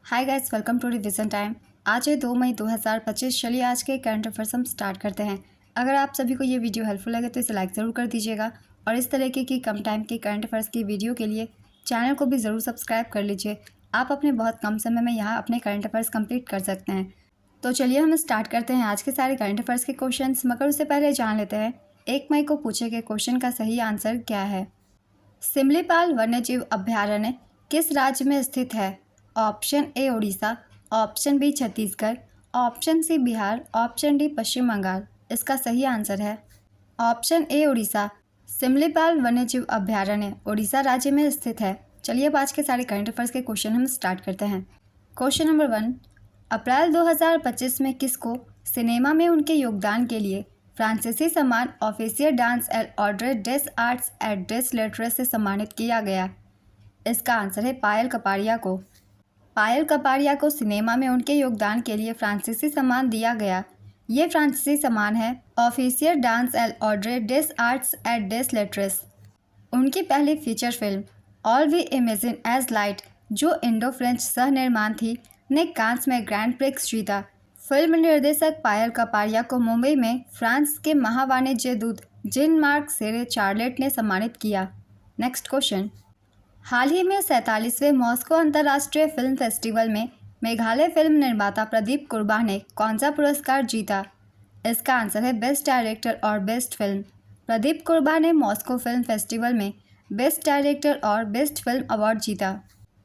Hi guys, welcome to revision time. आज है 2 मई 2025। चलिए आज के करंट अफेयर्स हम स्टार्ट करते हैं। अगर आप सभी को ये वीडियो हेल्पफुल लगे तो इसे लाइक ज़रूर कर दीजिएगा और इस तरीके की कम टाइम की करंट अफेयर्स की वीडियो के लिए चैनल को भी ज़रूर सब्सक्राइब कर लीजिए। आप अपने बहुत कम समय में यहाँ अपने करंट अफेयर्स कंप्लीट कर सकते हैं। तो चलिए हम स्टार्ट करते हैं आज के सारे करंट अफेयर्स के क्वेश्चन, मगर उससे पहले जान लेते हैं 1 मई को पूछे गए क्वेश्चन का सही आंसर क्या है। सिमलीपाल वन्यजीव अभयारण्य किस राज्य में स्थित है? Option A Orissa, option B Chhattisgarh, option C Bihar, option D Paschim Bangal. इसका सही आंसर है ऑप्शन ए उड़ीसा। सिमलीपाल वन्यजीव अभयारण्य उड़ीसा राज्य में स्थित है। चलिए अब आज के सारे करंट अफेयर्स के क्वेश्चन हम स्टार्ट करते हैं। क्वेश्चन नंबर 1, अप्रैल 2025 में किसको सिनेमा में उनके योगदान के लिए फ्रांसीसी सम्मान Officier dans and Ordre des Arts et des Lettres से सम्मानित किया गया? इसका आंसर है पायल कपाड़िया को। पायल कपाड़िया को सिनेमा में उनके योगदान के लिए फ्रांसीसी सम्मान दिया गया। ये फ्रांसीसी सम्मान है Officier dans and Ordre des Arts et des Lettres. उनकी पहली feature film All We Imagine as Light, जो इंडो फ्रेंच सह निर्माण थी, ने कांस में ग्रैंड प्रिक्स जीता। फिल्म निर्देशक पायल कपाड़िया को मुंबई में फ्रांस के महावाणिज्य दूत जीन मार्क सेरे चार्लेट ने सम्मानित किया। नेक्स्ट क्वेश्चन, हाल ही में 47वें मॉस्को अंतर्राष्ट्रीय फिल्म फेस्टिवल में मेघालय फिल्म निर्माता प्रदीप कुरबा ने कौन सा पुरस्कार जीता? इसका आंसर है बेस्ट डायरेक्टर और बेस्ट फिल्म। प्रदीप कुरबा ने मॉस्को फिल्म फेस्टिवल में बेस्ट डायरेक्टर और बेस्ट फिल्म अवार्ड जीता।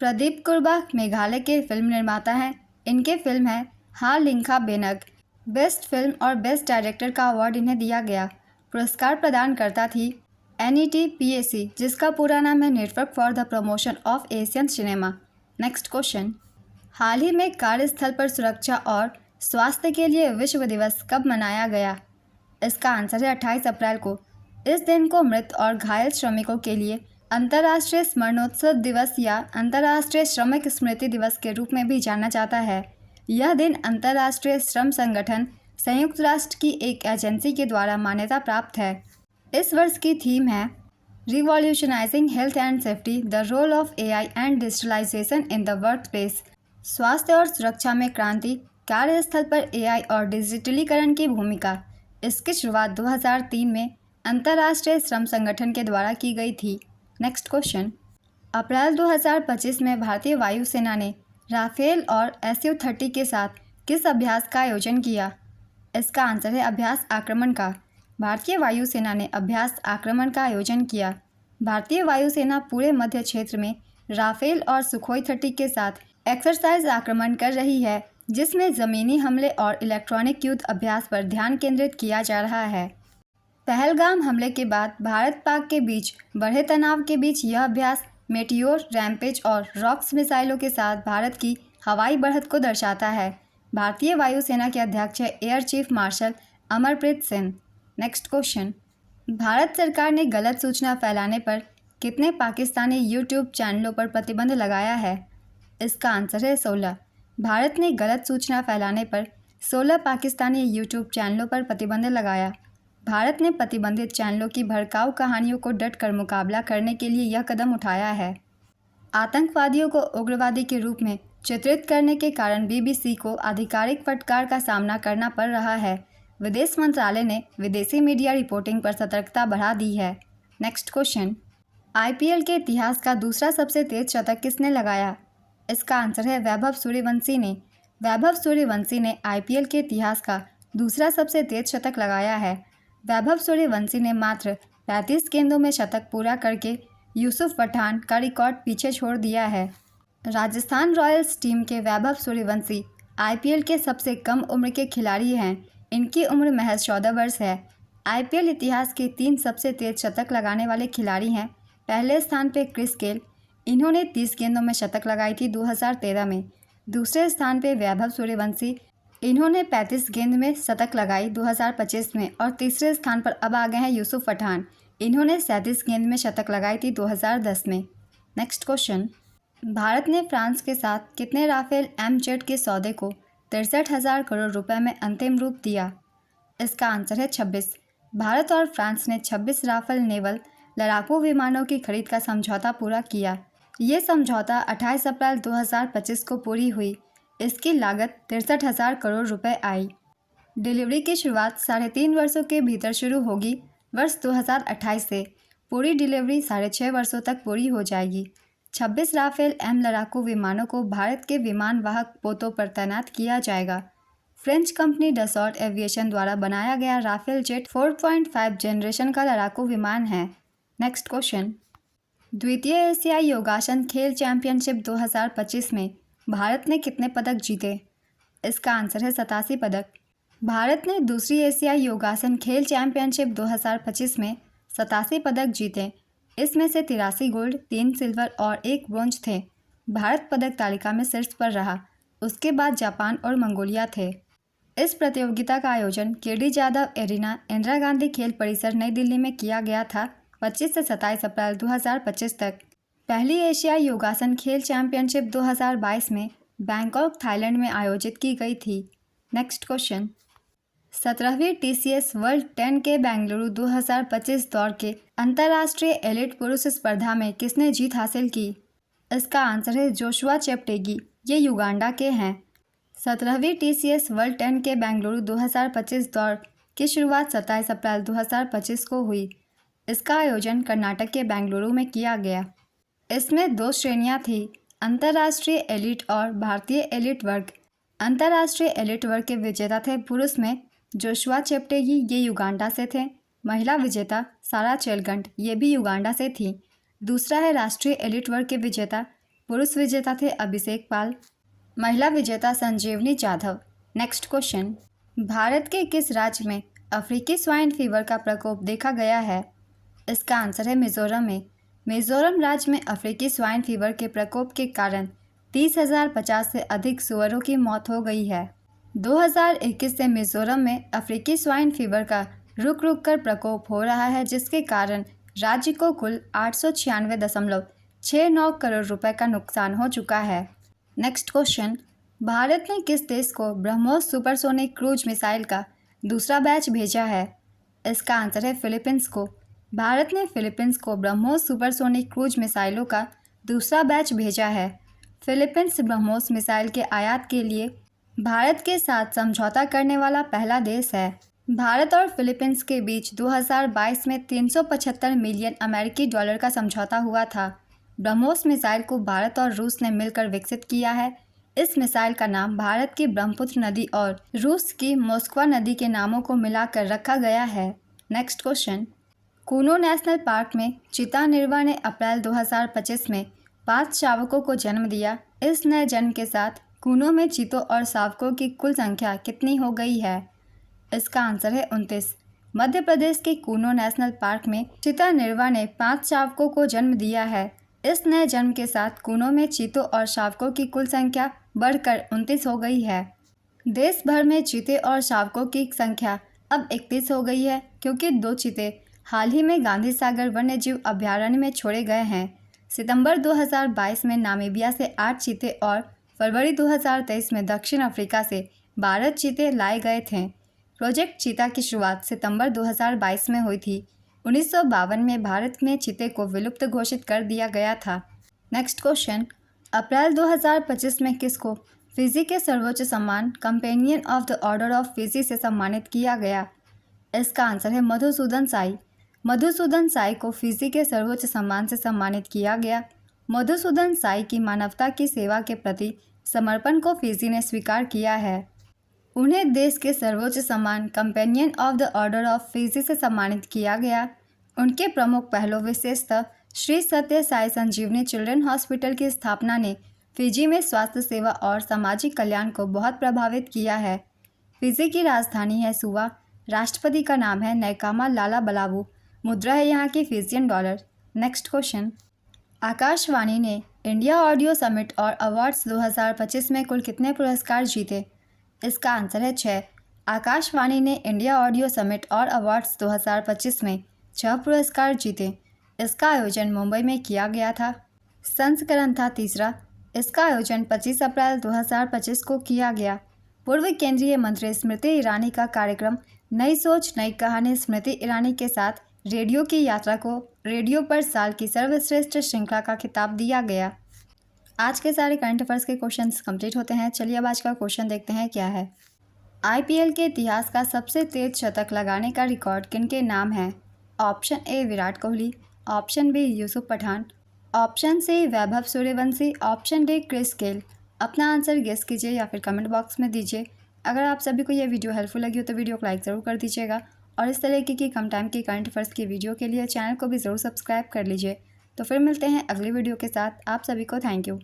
प्रदीप कुरबा मेघालय के फिल्म निर्माता हैं। इनके फिल्म है हा लिंखा बेनग। बेस्ट फिल्म और बेस्ट डायरेक्टर का अवार्ड इन्हें दिया गया। पुरस्कार प्रदानकर्ता थी NETPAC, जिसका पूरा नाम है Network for the Promotion of Asian Cinema. Next question, हाल ही में कार्यस्थल पर सुरक्षा और स्वास्थ्य के लिए विश्व दिवस कब मनाया गया? इसका आंसर है 28 अप्रैल को। इस दिन को मृत और घायल श्रमिकों के लिए अंतर्राष्ट्रीय स्मरणोत्सव दिवस या अंतर्राष्ट्रीय श्रमिक स्मृति दिवस के रूप में भी जाना जाता है। यह दिन अंतर्राष्ट्रीय श्रम संगठन संयुक्त राष्ट्र की एक एजेंसी के द्वारा मान्यता प्राप्त है। इस वर्ष की थीम है revolutionising health and safety, the role of AI and digitalisation in the workplace. स्वास्थ्य और सुरक्षा में क्रांति, कार्यस्थल पर AI और डिजिटलीकरण की भूमिका। इसकी शुरुआत 2003 में अंतर्राष्ट्रीय श्रम संगठन के द्वारा की गई थी। नेक्स्ट क्वेश्चन, अप्रैल 2025 में भारतीय वायुसेना ने राफेल और SU-30 के साथ किस अभ्यास का आयोजन किया? इसका आंसर है अभ्यास आक्रमण का। भारतीय वायुसेना ने अभ्यास आक्रमण का आयोजन किया। भारतीय वायुसेना पूरे मध्य क्षेत्र में राफेल और सुखोई 30 के साथ एक्सरसाइज आक्रमण कर रही है, जिसमें ज़मीनी हमले और इलेक्ट्रॉनिक युद्ध अभ्यास पर ध्यान केंद्रित किया जा रहा है। पहलगाम हमले के बाद भारत पाक के बीच बढ़े तनाव के बीच यह अभ्यास मेटियोर, रैम्पेज और रॉक्स मिसाइलों के साथ भारत की हवाई बढ़त को दर्शाता है। भारतीय वायुसेना के अध्यक्ष है air chief marshal Amarpreet Singh. Next question, Bharat सरकार ने गलत सूचना फैलाने पर कितने पाकिस्तानी यूट्यूब चैनलों पर प्रतिबंध लगाया है? इसका आंसर है 16। भारत ने गलत सूचना फैलाने पर 16 पाकिस्तानी यूट्यूब चैनलों पर प्रतिबंध लगाया। भारत ने प्रतिबंधित चैनलों की भड़काऊ कहानियों को डटकर मुकाबला करने के लिए यह कदम उठाया है। आतंकवादियों को उग्रवादी के रूप में चित्रित करने के कारण BBC को आधिकारिक फटकार का सामना करना पड़ रहा है। विदेश मंत्रालय ने विदेशी मीडिया रिपोर्टिंग पर सतर्कता बढ़ा दी है। नेक्स्ट क्वेश्चन, IPL के इतिहास का दूसरा सबसे तेज शतक किसने लगाया? इसका आंसर है वैभव सूर्यवंशी ने। वैभव सूर्यवंशी ने IPL के इतिहास का दूसरा सबसे तेज शतक लगाया है। वैभव सूर्यवंशी ने मात्र 35 गेंदों में शतक पूरा करके यूसुफ पठान का रिकॉर्ड पीछे छोड़ दिया है। राजस्थान रॉयल्स टीम के वैभव सूर्यवंशी IPL के सबसे कम उम्र के खिलाड़ी हैं। इनकी उम्र महज 14 वर्ष है। IPL इतिहास के 3 सबसे तेज शतक लगाने वाले खिलाड़ी हैं। पहले स्थान पे क्रिस गेल, इन्होंने 30 गेंदों में शतक लगाई थी 2013 में। दूसरे स्थान पे वैभव सूर्यवंशी, इन्होंने 35 गेंद में शतक लगाई 2025 में। और तीसरे स्थान पर अब आ गए हैं यूसुफ पठान, इन्होंने 37 गेंद में शतक लगाई थी 2010 में। नेक्स्ट क्वेश्चन, भारत ने फ्रांस के साथ कितने राफेल MZ के सौदे को 63,000 करोड़ रुपए में अंतिम रूप दिया? इसका आंसर है 26। भारत और फ्रांस ने 26 राफेल नेवल लड़ाकू विमानों की खरीद का समझौता पूरा किया। ये समझौता 28 अप्रैल 2025 को पूरी हुई। इसकी लागत 63,000 करोड़ रुपए आई। डिलीवरी की शुरुआत 3.5 वर्षों के भीतर शुरू होगी। वर्ष 2028 से पूरी डिलीवरी 6.5 वर्षों तक पूरी हो जाएगी। 26 राफेल एम लड़ाकू विमानों को भारत के विमान वाहक पोतों पर तैनात किया जाएगा। फ्रेंच कंपनी डसॉल्ट एविएशन द्वारा बनाया गया राफेल जेट 4.5 जनरेशन का लड़ाकू विमान है। नेक्स्ट क्वेश्चन, द्वितीय एशियाई योगासन खेल चैंपियनशिप 2025 में भारत ने कितने पदक जीते? इसका आंसर है 87 पदक। भारत ने दूसरी एशियाई योगासन खेल चैंपियनशिप 2025 में 87 पदक जीते। इसमें से 83 गोल्ड, 3 सिल्वर और 1 ब्रोंज थे। भारत पदक तालिका में शीर्ष पर रहा। उसके बाद जापान और मंगोलिया थे। इस प्रतियोगिता का आयोजन केडी जाधव एरिना, इंदिरा गांधी खेल परिसर, नई दिल्ली में किया गया था 25 से 27 अप्रैल 2025 तक। पहली एशियाई योगासन खेल चैंपियनशिप 2022 में बैंकॉक, थाईलैंड में आयोजित की गई थी। नेक्स्ट क्वेश्चन, 17वीं TCS वर्ल्ड 10K बेंगलुरु 2025 दौर के अंतर्राष्ट्रीय एलिट पुरुष स्पर्धा में किसने जीत हासिल की? इसका आंसर है जोशुआ चेप्टेगी। ये युगांडा के हैं। 17वीं TCS वर्ल्ड 10K बेंगलुरु 2025 दौर की शुरुआत 27 अप्रैल 2025 को हुई। इसका आयोजन कर्नाटक के बेंगलुरु में किया गया। इसमें 2 श्रेणियां थी, अंतर्राष्ट्रीय एलिट और भारतीय एलिट वर्ग। अंतर्राष्ट्रीय एलिट वर्ग के विजेता थे पुरुष में जोशुआ चेप्टेगी, ये युगांडा से थे। महिला विजेता सारा चेलगंट, ये भी युगांडा से थी। दूसरा है राष्ट्रीय एलिट वर्ग के विजेता। पुरुष विजेता थे अभिषेक पाल, महिला विजेता संजीवनी जाधव। नेक्स्ट क्वेश्चन, भारत के किस राज्य में अफ्रीकी स्वाइन फीवर का प्रकोप देखा गया है? इसका आंसर है मिजोरम में। मिजोरम राज्य में अफ्रीकी स्वाइन फीवर के प्रकोप के कारण 30,050 से अधिक सूअरों की मौत हो गई है। 2021 से मिजोरम में अफ्रीकी स्वाइन फीवर का रुक रुक कर प्रकोप हो रहा है, जिसके कारण राज्य को कुल 896.69 करोड़ रुपए का नुकसान हो चुका है। नेक्स्ट क्वेश्चन, भारत ने किस देश को ब्रह्मोस सुपरसोनिक क्रूज मिसाइल का दूसरा बैच भेजा है? इसका आंसर है फिलीपींस को। भारत ने फिलीपींस को ब्रह्मोस सुपरसोनिक क्रूज मिसाइलों का दूसरा बैच भेजा है। फिलीपींस ब्रह्मोस मिसाइल के आयात के लिए भारत के साथ समझौता करने वाला पहला देश है। भारत और फिलीपींस के बीच 2022 में 375 मिलियन अमेरिकी डॉलर का समझौता हुआ था। ब्रह्मोस मिसाइल को भारत और रूस ने मिलकर विकसित किया है। इस मिसाइल का नाम भारत की ब्रह्मपुत्र नदी और रूस की मोस्कवा नदी के नामों को मिलाकर रखा गया है। Next question, Kuno national park में चीता निर्वा ने अप्रैल 2025 में 5 शावकों को जन्म दिया। इस नए जन्म के साथ कूनो में चीतों और शावकों की कुल संख्या कितनी हो गई है? इसका आंसर है 29। मध्य प्रदेश के कूनो नेशनल पार्क में चीता निर्वा ने 5 शावकों को जन्म दिया है। इस नए जन्म के साथ कूनो में चीतों और शावकों की कुल संख्या बढ़कर 29 हो गई है। देश भर में चीते और शावकों की संख्या अब 31 हो गई है, क्योंकि 2 चीते हाल ही में गांधी सागर वन्यजीव अभयारण्य में छोड़े गए हैं। सितंबर 2022 में नामीबिया से 8 चीते और फरवरी 2023 में दक्षिण अफ्रीका से 12 चीते लाए गए थे। प्रोजेक्ट चीता की शुरुआत सितंबर 2022 में हुई थी। 1952 में भारत में चीते को विलुप्त घोषित कर दिया गया था। नेक्स्ट क्वेश्चन, अप्रैल 2025 में किसको फिजी के सर्वोच्च सम्मान companion of the order of Fiji से सम्मानित किया गया? इसका आंसर है मधुसूदन साई। मधुसूदन साई को फिजी के सर्वोच्च सम्मान से सम्मानित किया गया। मधुसूदन साई की मानवता की सेवा के प्रति समर्पण को फिजी ने स्वीकार किया है। उन्हें देश के सर्वोच्च सम्मान companion of the order of Fiji से सम्मानित किया गया। उनके प्रमुख पहलों विशेषतः श्री सत्य साई संजीवनी चिल्ड्रन हॉस्पिटल की स्थापना ने फिजी में स्वास्थ्य सेवा और सामाजिक कल्याण को बहुत प्रभावित किया है। फिजी की राजधानी है सुवा। राष्ट्रपति का नाम है नैकामा लाला बलाबू। मुद्रा है यहाँ की Fijian dollar. Next question, Akashvani ने इंडिया ऑडियो समिट और अवार्ड्स 2025 में कुल कितने पुरस्कार जीते? इसका आंसर है 6। आकाशवाणी ने इंडिया ऑडियो समिट और अवार्ड्स 2025 में 6 पुरस्कार जीते। इसका आयोजन मुंबई में किया गया था। संस्करण था 3रा। इसका आयोजन 25 अप्रैल 2025 को किया गया। पूर्व केंद्रीय मंत्री स्मृति ईरानी का कार्यक्रम नई सोच नई कहानी स्मृति ईरानी के साथ रेडियो की यात्रा को रेडियो पर साल की सर्वश्रेष्ठ श्रृंखला का खिताब दिया गया। आज के सारे करंट अफेयर्स के क्वेश्चंस कंप्लीट होते हैं। चलिए अब आज का क्वेश्चन देखते हैं क्या है। आईपीएल के इतिहास का सबसे तेज शतक लगाने का रिकॉर्ड किनके नाम है? Option A Virat Kohli, option B Yusuf Pathan, option C Vaibhav Suryavanshi, option D Chris Gayle. अपना आंसर गेस कीजिए या फिर कमेंट बॉक्स में दीजिए। अगर आप सभी को यह वीडियो हेल्पफुल लगी हो तो वीडियो को लाइक ज़रूर कर दीजिएगा और इस तरीके की कम टाइम की करंट अफेयर्स की वीडियो के लिए चैनल को भी ज़रूर सब्सक्राइब कर लीजिए। तो फिर मिलते हैं अगली वीडियो के साथ। आप सभी को थैंक यू।